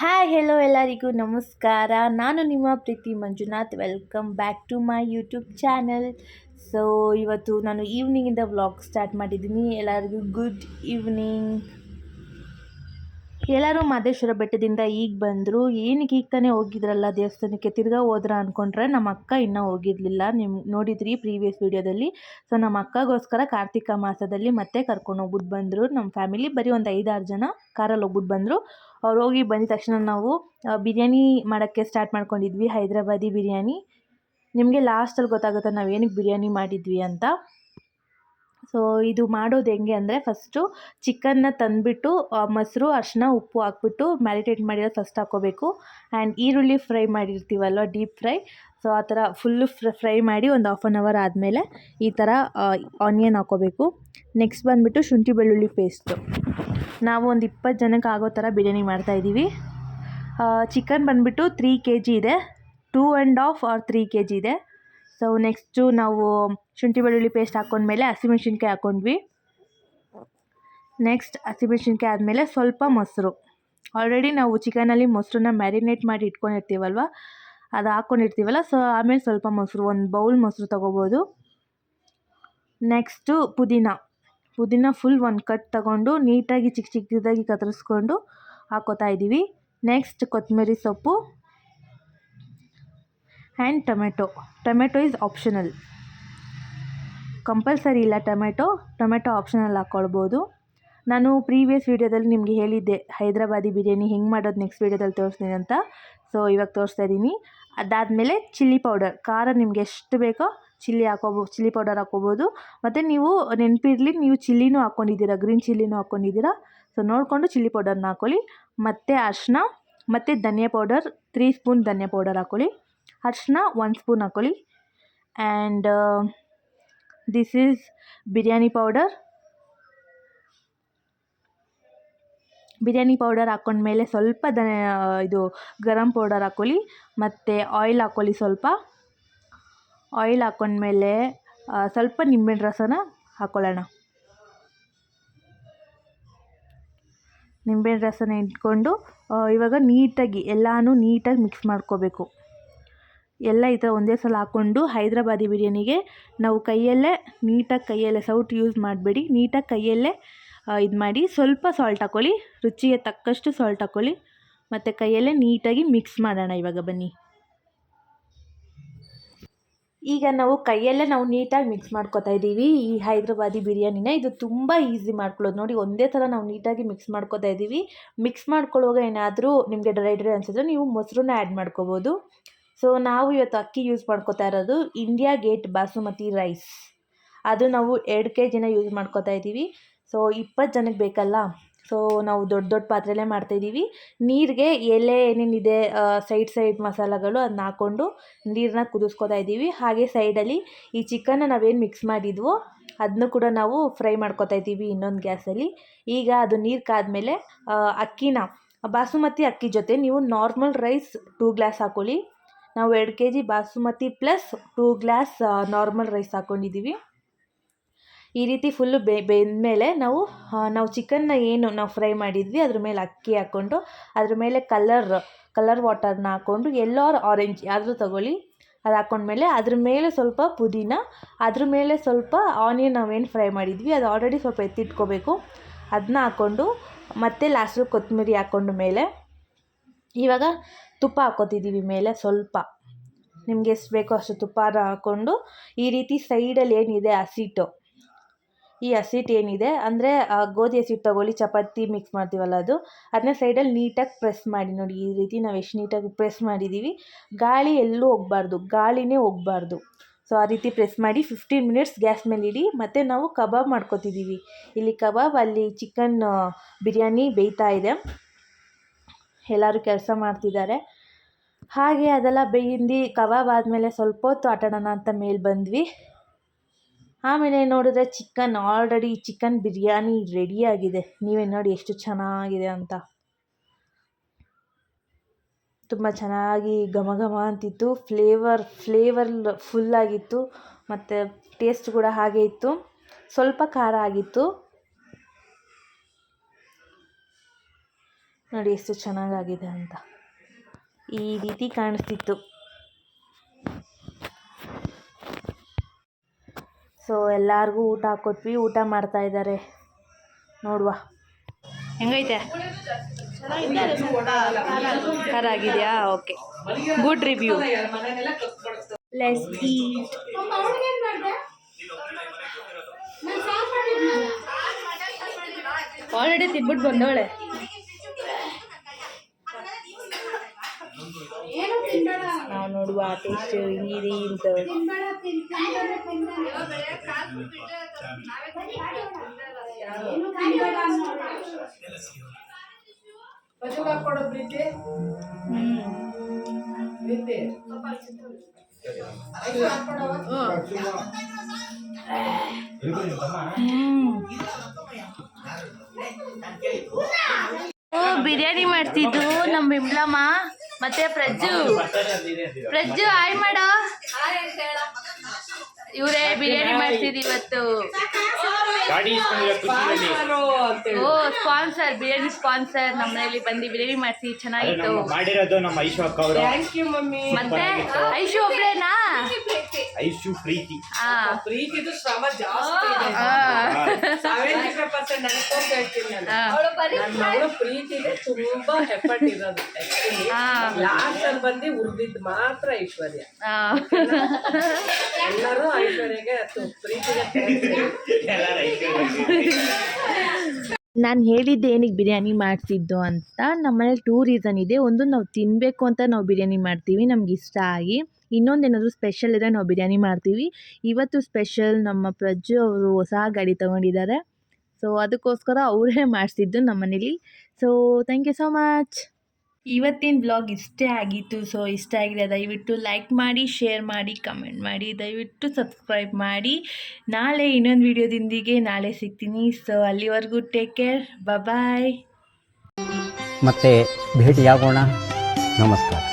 Hi hello ಎಲ್ಲರಿಗೂ ನಮಸ್ಕಾರ. ನಾನು ನಿಮ್ಮ Preethi Manjunath. Welcome back to my YouTube channel. So ಇವತ್ತು ನಾನು ಈವ್ನಿಂಗಿಂದ ವ್ಲಾಗ್ ಸ್ಟಾರ್ಟ್ ಮಾಡಿದ್ದೀನಿ. ಎಲ್ಲರಿಗೂ ಗುಡ್ ಈವ್ನಿಂಗ್. ಎಲ್ಲರೂ ಮಹದೇಶ್ವರ ಬೆಟ್ಟದಿಂದ ಈಗ ಬಂದರು. ಏನಕ್ಕೆ ಈಗ ತಾನೇ ಹೋಗಿದ್ರಲ್ಲ ದೇವಸ್ಥಾನಕ್ಕೆ, ತಿರ್ಗಾ ಹೋದ್ರ ಅಂದ್ಕೊಂಡ್ರೆ ನಮ್ಮ ಅಕ್ಕ ಇನ್ನೂ ಹೋಗಿರಲಿಲ್ಲ. ನೀವು ನೋಡಿದ್ರಿ ಪ್ರೀವಿಯಸ್ ವೀಡಿಯೋದಲ್ಲಿ. ಸೊ ನಮ್ಮ ಅಕ್ಕಗೋಸ್ಕರ ಕಾರ್ತಿಕ ಮಾಸದಲ್ಲಿ ಮತ್ತೆ ಕರ್ಕೊಂಡು ಹೋಗ್ಬಿಟ್ಟು ಬಂದರು. ನಮ್ಮ ಫ್ಯಾಮಿಲಿ ಬರೀ ಒಂದು 5-6 ಜನ ಕಾರಲ್ಲಿ ಹೋಗ್ಬಿಟ್ಟು ಬಂದರು. ಅವ್ರು ಹೋಗಿ ಬಂದ ತಕ್ಷಣ ನಾವು ಬಿರಿಯಾನಿ ಮಾಡೋಕ್ಕೆ ಸ್ಟಾರ್ಟ್ ಮಾಡ್ಕೊಂಡಿದ್ವಿ. ಹೈದ್ರಾಬಾದಿ ಬಿರಿಯಾನಿ. ನಿಮಗೆ ಲಾಸ್ಟಲ್ಲಿ ಗೊತ್ತಾಗುತ್ತೆ ನಾವು ಏನಕ್ಕೆ ಬಿರಿಯಾನಿ ಮಾಡಿದ್ವಿ ಅಂತ. ಸೊ ಇದು ಮಾಡೋದು ಹೆಂಗೆ ಅಂದರೆ, ಫಸ್ಟು ಚಿಕನ್ನ ತಂದುಬಿಟ್ಟು ಮೊಸರು, ಅರಿಶಿನ, ಉಪ್ಪು ಹಾಕ್ಬಿಟ್ಟು ಮ್ಯಾರಿನೇಟ್ ಮಾಡಿರೋದು ಫಸ್ಟ್ ಹಾಕ್ಕೋಬೇಕು. ಆ್ಯಂಡ್ ಈರುಳ್ಳಿ ಫ್ರೈ ಮಾಡಿರ್ತೀವಲ್ವ, ಡೀಪ್ ಫ್ರೈ, ಸೊ ಆ ಥರ ಫುಲ್ಲು ಫ್ರೈ ಮಾಡಿ ಒಂದು 1/2 ಅವರ್ ಆದಮೇಲೆ ಈ ಥರ ಆನಿಯನ್ ಹಾಕ್ಕೋಬೇಕು. ನೆಕ್ಸ್ಟ್ ಬಂದುಬಿಟ್ಟು ಶುಂಠಿ ಬೆಳ್ಳುಳ್ಳಿ ಪೇಸ್ಟು. ನಾವು ಒಂದು 20 ಜನಕ್ಕೆ ಆಗೋ ಥರ ಬಿರಿಯಾನಿ ಮಾಡ್ತಾಯಿದ್ದೀವಿ. ಚಿಕನ್ ಬಂದುಬಿಟ್ಟು 3 kg ಇದೆ. 2.5 or 3 kg ಇದೆ. ಸೊ ನೆಕ್ಸ್ಟು ನಾವು ಶುಂಠಿ ಬೆಳ್ಳುಳ್ಳಿ ಪೇಸ್ಟ್ ಹಾಕ್ಕೊಂಡ್ಮೇಲೆ ಹಸಿಮೆಣ್ಸಿನ್ಕಾಯಿ ಹಾಕ್ಕೊಂಡ್ವಿ. ನೆಕ್ಸ್ಟ್ ಹಸಿಮೆಣ್ಸಿನ್ಕಾಯಿ ಆದಮೇಲೆ ಸ್ವಲ್ಪ ಮೊಸರು. ಆಲ್ರೆಡಿ ನಾವು ಚಿಕನಲ್ಲಿ ಮೊಸರನ್ನ ಮ್ಯಾರಿನೇಟ್ ಮಾಡಿ ಇಟ್ಕೊಂಡಿರ್ತೀವಲ್ವ, ಅದು ಹಾಕ್ಕೊಂಡಿರ್ತೀವಲ್ಲ. ಸೊ ಆಮೇಲೆ ಸ್ವಲ್ಪ ಮೊಸರು, ಒಂದು ಬೌಲ್ ಮೊಸರು ತೊಗೋಬೋದು. ನೆಕ್ಸ್ಟು ಪುದೀನ ಫುಲ್ ಒಂದು ಕಟ್ ತೊಗೊಂಡು ನೀಟಾಗಿ ಚಿಕ್ಕ ಚಿಕ್ಕದಾಗಿ ಕತ್ತರಿಸ್ಕೊಂಡು ಹಾಕ್ಕೋತಾ ಇದ್ದೀವಿ. ನೆಕ್ಸ್ಟ್ ಕೊತ್ತಂಬರಿ ಸೊಪ್ಪು and tomato is optional, compulsory ಇಲ್ಲ. ಟೊಮೆಟೊ ಆಪ್ಷನಲ್ ಹಾಕ್ಕೊಳ್ಬೋದು. ನಾನು ಪ್ರೀವಿಯಸ್ ವೀಡಿಯೋದಲ್ಲಿ ನಿಮಗೆ ಹೇಳಿದ್ದೆ ಹೈದ್ರಾಬಾದಿ ಬಿರಿಯಾನಿ ಹೆಂಗೆ ಮಾಡೋದು ನೆಕ್ಸ್ಟ್ ವೀಡಿಯೋದಲ್ಲಿ ತೋರಿಸ್ತೀನಿ ಅಂತ. ಸೊ ಇವಾಗ ತೋರಿಸ್ತಾ ಇದ್ದೀನಿ. ಅದಾದಮೇಲೆ ಚಿಲ್ಲಿ ಪೌಡರ್, ಖಾರ ನಿಮ್ಗೆ ಎಷ್ಟು ಬೇಕೋ ಚಿಲ್ಲಿ ಪೌಡರ್ ಹಾಕ್ಕೋಬೋದು. ಮತ್ತು ನೀವು ನೆನಪಿರಲಿ, ನೀವು ಚಿಲ್ಲಿನೂ ಹಾಕ್ಕೊಂಡಿದ್ದೀರಾ, ಗ್ರೀನ್ ಚಿಲ್ಲಿನೂ ಹಾಕ್ಕೊಂಡಿದ್ದೀರಾ. ಸೊ ನೋಡಿಕೊಂಡು ಚಿಲ್ಲಿ ಪೌಡರ್ನ ಹಾಕ್ಕೊಳ್ಳಿ. ಮತ್ತು ಅರಿಶಿನ ಮತ್ತು ಧನಿಯಾ ಪೌಡರ್ 3 ಸ್ಪೂನ್ ಧನಿಯಾ ಪೌಡರ್ ಹಾಕ್ಕೊಳ್ಳಿ. ಅರಿಶಿನ 1 ಸ್ಪೂನ್ ಹಾಕ್ಕೊಳ್ಳಿ. And this is biryani powder ಹಾಕ್ಕೊಂಡ್ಮೇಲೆ ಸ್ವಲ್ಪ ಇದು ಗರಂ ಪೌಡರ್ ಹಾಕ್ಕೊಳ್ಳಿ. ಮತ್ತು ಆಯಿಲ್ ಹಾಕ್ಕೊಳ್ಳಿ. ಸ್ವಲ್ಪ ಆಯಿಲ್ ಹಾಕ್ಕೊಂಡ್ಮೇಲೆ ಸ್ವಲ್ಪ ನಿಂಬೆಹಣ್ಣು ರಸನ ಹಾಕ್ಕೊಳ್ಳೋಣ. ನಿಂಬೆಹಣ್ಣು ರಸನ ಇಟ್ಕೊಂಡು ಇವಾಗ ಎಲ್ಲನೂ ನೀಟಾಗಿ ಮಿಕ್ಸ್ ಮಾಡ್ಕೋಬೇಕು. ಎಲ್ಲ ಈ ಥರ ಒಂದೇ ಸಲ ಹಾಕ್ಕೊಂಡು ಹೈದ್ರಾಬಾದಿ ಬಿರಿಯಾನಿಗೆ ನಾವು ಕೈಯಲ್ಲೇ ಸೌಟ್ ಯೂಸ್ ಮಾಡಬೇಡಿ, ನೀಟಾಗಿ ಕೈಯಲ್ಲೇ ಇದು ಮಾಡಿ. ಸ್ವಲ್ಪ ಸಾಲ್ಟ್ ಹಾಕ್ಕೊಳ್ಳಿ, ರುಚಿಗೆ ತಕ್ಕಷ್ಟು ಸಾಲ್ಟ್ ಹಾಕ್ಕೊಳ್ಳಿ. ಮತ್ತು ಕೈಯಲ್ಲೇ ನೀಟಾಗಿ ಮಿಕ್ಸ್ ಮಾಡೋಣ. ಇವಾಗ ಬನ್ನಿ, ಈಗ ನಾವು ಕೈಯಲ್ಲೇ ನೀಟಾಗಿ ಮಿಕ್ಸ್ ಮಾಡ್ಕೊತಾ ಇದ್ದೀವಿ ಈ ಹೈದ್ರಾಬಾದಿ ಬಿರಿಯಾನಿನ. ಇದು ತುಂಬ ಈಸಿ ಮಾಡ್ಕೊಳ್ಳೋದು. ನೋಡಿ, ಒಂದೇ ಥರ ನಾವು ನೀಟಾಗಿ ಮಿಕ್ಸ್ ಮಾಡ್ಕೊತಾ ಇದ್ದೀವಿ. ಮಿಕ್ಸ್ ಮಾಡ್ಕೊಳ್ಳುವಾಗ ಏನಾದರೂ ನಿಮಗೆ ಡ್ರೈ ಅನಿಸಿದ್ರೆ ನೀವು ಮೊಸರನ್ನ ಆ್ಯಡ್ ಮಾಡ್ಕೋಬೋದು. ಸೊ ನಾವು ಇವತ್ತು ಅಕ್ಕಿ ಯೂಸ್ ಮಾಡ್ಕೊತಾ ಇರೋದು ಇಂಡಿಯಾ ಗೇಟ್ ಬಾಸುಮತಿ ರೈಸ್. ಅದು ನಾವು 2 kg ಯೂಸ್ ಮಾಡ್ಕೊತಾ ಇದ್ದೀವಿ. ಸೊ 20 ಜನಕ್ಕೆ ಬೇಕಲ್ಲ, ಸೊ ನಾವು ದೊಡ್ಡ ಪಾತ್ರೆಯಲ್ಲೇ ಮಾಡ್ತಾಯಿದ್ದೀವಿ. ನೀರಿಗೆ ಎಲೆ ಏನೇನಿದೆ ಸೈಡ್ ಮಸಾಲೆಗಳು ಅದನ್ನ ಹಾಕ್ಕೊಂಡು ನೀರನ್ನ ಕುದಿಸ್ಕೊತಾ ಇದ್ದೀವಿ. ಹಾಗೆ ಸೈಡಲ್ಲಿ ಈ ಚಿಕನ್ನ ನಾವೇನು ಮಿಕ್ಸ್ ಮಾಡಿದ್ವೋ ಅದನ್ನು ಕೂಡ ನಾವು ಫ್ರೈ ಮಾಡ್ಕೊತಾ ಇದ್ದೀವಿ ಇನ್ನೊಂದು ಗ್ಯಾಸಲ್ಲಿ. ಈಗ ಅದು ನೀರು ಕಾದ್ಮೇಲೆ ಬಾಸುಮತಿ ಅಕ್ಕಿ ಜೊತೆ ನೀವು ನಾರ್ಮಲ್ ರೈಸ್ 2 ಗ್ಲಾಸ್ ಹಾಕ್ಕೊಳ್ಳಿ. ನಾವು 2 kg basmati plus 2 glass normal rice ಹಾಕ್ಕೊಂಡಿದ್ದೀವಿ. ಈ ರೀತಿ ಫುಲ್ಲು ಬೆಂದಮೇಲೆ ನಾವು ಚಿಕನ್ನ ಏನು ನಾವು ಫ್ರೈ ಮಾಡಿದ್ವಿ ಅದ್ರ ಮೇಲೆ ಅಕ್ಕಿ ಹಾಕ್ಕೊಂಡು ಅದ್ರ ಮೇಲೆ ಕಲರ್ ವಾಟರ್ನ ಹಾಕ್ಕೊಂಡು ಯೆಲ್ಲೋ ಆರ್ ಆರೆಂಜ್ ಯಾವುದು ತೊಗೊಳ್ಳಿ, ಅದು ಹಾಕ್ಕೊಂಡ್ಮೇಲೆ ಅದ್ರ ಮೇಲೆ ಸ್ವಲ್ಪ ಪುದೀನ, ಅದ್ರ ಮೇಲೆ ಸ್ವಲ್ಪ ಆನಿಯನ್ ನಾವೇನು ಫ್ರೈ ಮಾಡಿದ್ವಿ ಅದು ಆಲ್ರೆಡಿ ಸ್ವಲ್ಪ ಎತ್ತಿಟ್ಕೋಬೇಕು, ಅದನ್ನ ಹಾಕ್ಕೊಂಡು ಮತ್ತೆ ಲಾಸ್ಟಲ್ಲಿ ಕೊತ್ತಂಬರಿ ಹಾಕ್ಕೊಂಡು ಮೇಲೆ ಇವಾಗ ತುಪ್ಪ ಹಾಕ್ಕೋತಿದ್ದೀವಿ ಮೇಲೆ. ಸ್ವಲ್ಪ ನಿಮಗೆ ಎಷ್ಟು ಬೇಕೋ ಅಷ್ಟು ತುಪ್ಪ ಹಾಕ್ಕೊಂಡು ಈ ರೀತಿ ಸೈಡಲ್ಲಿ ಏನಿದೆ ಈ ಹಸಿಟ್ಟು ಏನಿದೆ ಅಂದರೆ ಗೋಧಿ ಹಸಿಟ್ಟು ತೊಗೊಳ್ಳಿ, ಚಪಾತಿ ಮಿಕ್ಸ್ ಮಾಡ್ತೀವಲ್ಲ ಅದನ್ನ ಸೈಡಲ್ಲಿ ನೀಟಾಗಿ ಪ್ರೆಸ್ ಮಾಡಿ. ನೋಡಿ ಈ ರೀತಿ ನಾವು ಎಷ್ಟು ನೀಟಾಗಿ ಪ್ರೆಸ್ ಮಾಡಿದ್ದೀವಿ. ಗಾಳಿ ಎಲ್ಲೂ ಗಾಳಿನೇ ಹೋಗಬಾರ್ದು. ಸೊ ಆ ರೀತಿ ಪ್ರೆಸ್ ಮಾಡಿ 15 ಮಿನಿಟ್ಸ್ ಗ್ಯಾಸ್ ಮೇಲೆ ಇಡಿ. ಮತ್ತು ನಾವು ಕಬಾಬ್ ಮಾಡ್ಕೊತಿದ್ದೀವಿ. ಇಲ್ಲಿ ಕಬಾಬ್, ಅಲ್ಲಿ ಚಿಕನ್ ಬಿರಿಯಾನಿ ಬೇಯ್ತಾ ಇದೆ. ಎಲ್ಲರೂ ಕೆಲಸ ಮಾಡ್ತಿದ್ದಾರೆ. ಹಾಗೆ ಅದೆಲ್ಲ ಬೇಯಿಂದು ಕಬಾಬ್ ಆದಮೇಲೆ ಸ್ವಲ್ಪ ಹೊತ್ತು ಆಟಾಡೋಣ ಅಂತ ಮೇಲೆ ಬಂದ್ವಿ. ಆಮೇಲೆ ನೋಡಿದ್ರೆ ಚಿಕನ್ ಬಿರಿಯಾನಿ ರೆಡಿಯಾಗಿದೆ. ನೀವೇ ನೋಡಿ ಎಷ್ಟು ಚೆನ್ನಾಗಿದೆ ಅಂತ. ತುಂಬ ಚೆನ್ನಾಗಿ ಘಮ ಘಮ ಅಂತಿತ್ತು. ಫ್ಲೇವರ್ ಫುಲ್ಲಾಗಿತ್ತು. ಮತ್ತು ಟೇಸ್ಟ್ ಕೂಡ ಹಾಗೆ ಇತ್ತು. ಸ್ವಲ್ಪ ಖಾರ ಆಗಿತ್ತು. ನೋಡಿ ಎಷ್ಟು ಚೆನ್ನಾಗಾಗಿದೆ ಅಂತ. ಈ ರೀತಿ ಕಾಣಿಸ್ತಿತ್ತು. ಸೊ ಎಲ್ಲರಿಗೂ ಊಟ ಹಾಕ್ಕೊಟ್ವಿ, ಊಟ ಮಾಡ್ತಾ ಇದ್ದಾರೆ. ನೋಡುವ ಹೆಂಗೈತೆ, ಖಾರ ಆಗಿದೆಯಾ? Okay, good review. Let's eat. Already ತಿನ್ಬಿಟ್ಟು ಬಂದವಳೆ. ನಾವು ನೋಡುವ ಟೇಸ್ಟ್ ಹಿಂಗಿದೆ ಅಂತ. ಬಿರಿಯಾನಿ ಮಾಡ್ತಿದ್ದು ನಮ್ಮ ಬಿಮ್ಲಮ್ಮ ಮತ್ತೆ ಪ್ರಜ್ಜು ಹಾಯ್ ಮಾಡೋ. ಇವರೇ ಬಿರಿಯಾನಿ ಮಾಡ್ತಿದ್ದು ಇವತ್ತು. ಓ ಸ್ಪಾನ್ಸರ್, ಬಿರಿಯಾನಿ ಸ್ಪಾನ್ಸರ್. ನಮ್ಮ ಮನೆಯಲ್ಲಿ ಬಂದು ಬಿರಿಯಾನಿ ಮಾಡಿಸಿ, ಚೆನ್ನಾಗಿತ್ತು. ಮಾಡಿರೋದು ನಮ್ಮ ಐಶು ಅಕ್ಕ ಅವರು. ಮತ್ತೆ ಐಶು ಒಬ್ಳೇನಾ? ಐಶು ಪ್ರೀತಿ. ಪ್ರೀತಿದು ಶ್ರಮ ಜಾಸ್ತಿ ಇದೆ. 75% ಅನ್ಕೊಂತ ಹೇಳ್ತೀನಿ ನಾನು. ಪ್ರೀತಿಗೆ ತುಂಬಾ ಎಫರ್ಟ್ ಇರೋದು. ಲಾಸ್ಟ್ ಅಲ್ಲಿ ಬಂದು ಉರ್ದಿದ್ ಮಾತ್ರ ಐಶ್ವರ್ಯ. ಎಲ್ಲರೂ ಐಶ್ವರ್ಯಗೆ ಪ್ರೀತಿಗೆ. ನಾನು ಹೇಳಿದ್ದೆ ಏನಕ್ಕೆ ಬಿರಿಯಾನಿ ಮಾಡಿಸಿದ್ದು ಅಂತ. ನಮ್ಮನೇಲಿ 2 ರೀಸನ್ ಇದೆ. ಒಂದು, ನಾವು ತಿನ್ನಬೇಕು ಅಂತ ನಾವು ಬಿರಿಯಾನಿ ಮಾಡ್ತೀವಿ, ನಮ್ಗೆ ಇಷ್ಟ ಆಗಿ. ಇನ್ನೊಂದೇನಾದರೂ ಸ್ಪೆಷಲ್ ಇದ್ದರೆ ನಾವು ಬಿರಿಯಾನಿ ಮಾಡ್ತೀವಿ. ಇವತ್ತು ಸ್ಪೆಷಲ್ ನಮ್ಮ ಪ್ರಜ್ಜು ಅವರು ಹೊಸ ಗಾಡಿ ತೊಗೊಂಡಿದ್ದಾರೆ. ಸೊ ಅದಕ್ಕೋಸ್ಕರ ಅವರೇ ಮಾಡಿಸಿದ್ದು ನಮ್ಮ ಮನೇಲಿ. So thank you so much. ಇವತ್ತಿನ ಬ್ಲಾಗ್ ಇಷ್ಟೇ ಆಗಿತ್ತು. ಸೊ ಇಷ್ಟ ಆಗಿದೆ ದಯವಿಟ್ಟು ಲೈಕ್ ಮಾಡಿ, ಶೇರ್ ಮಾಡಿ, ಕಮೆಂಟ್ ಮಾಡಿ, ದಯವಿಟ್ಟು ಸಬ್ಸ್ಕ್ರೈಬ್ ಮಾಡಿ. ನಾಳೆ ಇನ್ನೊಂದು ವಿಡಿಯೋದೊಂದಿಗೆ ನಾಳೆ ಸಿಗ್ತೀನಿ. ಸೊ ಅಲ್ಲಿವರೆಗೂ ಟೇಕ್ ಕೇರ್, ಬಾಯ್. ಮತ್ತೆ ಭೇಟಿಯಾಗೋಣ. ನಮಸ್ಕಾರ.